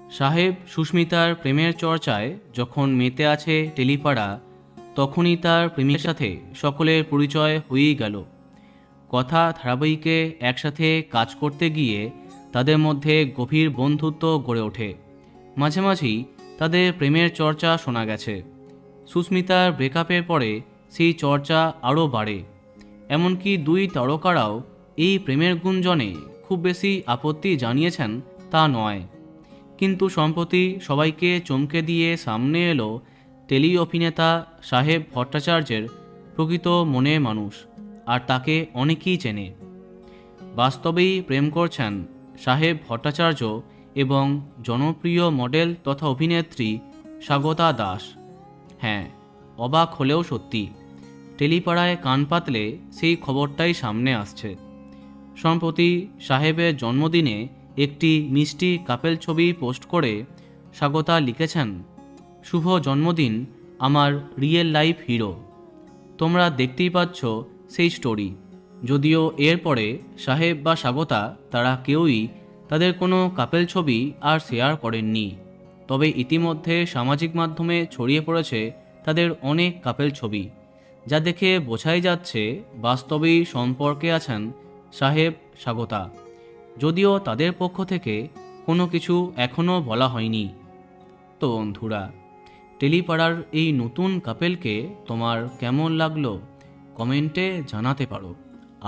সাহেব সুস্মিতার প্রেমের চর্চায় যখন মেতে আছে টেলিপাড়া, তখনই তার প্রেমিকের সাথে সকলের পরিচয় হয়েই গেল। কথা ধারাবাহিকে একসাথে কাজ করতে গিয়ে তাদের মধ্যে গভীর বন্ধুত্ব গড়ে ওঠে। মাঝে মাঝেই তাদের প্রেমের চর্চা শোনা গেছে। সুস্মিতার ব্রেকআপের পরে সেই চর্চা আরও বাড়ে। এমনকি দুই তারকারাও এই প্রেমের গুঞ্জনে খুব বেশি আপত্তি জানিয়েছেন তা নয়। কিন্তু সম্প্রতি সবাইকে চমকে দিয়ে সামনে এলো টেলি অভিনেতা সাহেব ভট্টাচার্যের প্রকৃত মনের মানুষ, আর তাকে অনেকেই চেনে। বাস্তবেই প্রেম করছেন সাহেব ভট্টাচার্য এবং জনপ্রিয় মডেল তথা অভিনেত্রী স্বাগতা দাস। হ্যাঁ, অবাক হলেও সত্যি, টেলিপাড়ায় কান পাতলে সেই খবরটাই সামনে আসছে। সম্প্রতি সাহেবের জন্মদিনে একটি মিষ্টি কাপেল ছবি পোস্ট করে স্বাগতা লিখেছেন, শুভ জন্মদিন আমার রিয়েল লাইফ হিরো। তোমরা দেখতেই পাচ্ছ সেই স্টোরি। যদিও এরপরে সাহেব বা স্বাগতা তারা কেউই তাদের কোনো কাপেল ছবি আর শেয়ার করেননি। তবে ইতিমধ্যে সামাজিক মাধ্যমে ছড়িয়ে পড়েছে তাদের অনেক কাপেল ছবি, যা দেখে বোঝাই যাচ্ছে বাস্তবেই সম্পর্কে আছেন সাহেব স্বাগতা। যদিও তাদের পক্ষ থেকে কোনো কিছু এখনও বলা হয়নি। তো বন্ধুরা, টেলিপাড়ার এই নতুন কাপেলকে তোমার কেমন লাগলো কমেন্টে জানাতে পারো।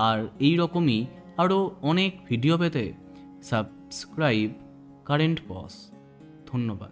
আর এই রকমই আরও অনেক ভিডিও পেতে সাবস্ক্রাইব কারেন্ট বস। ধন্যবাদ।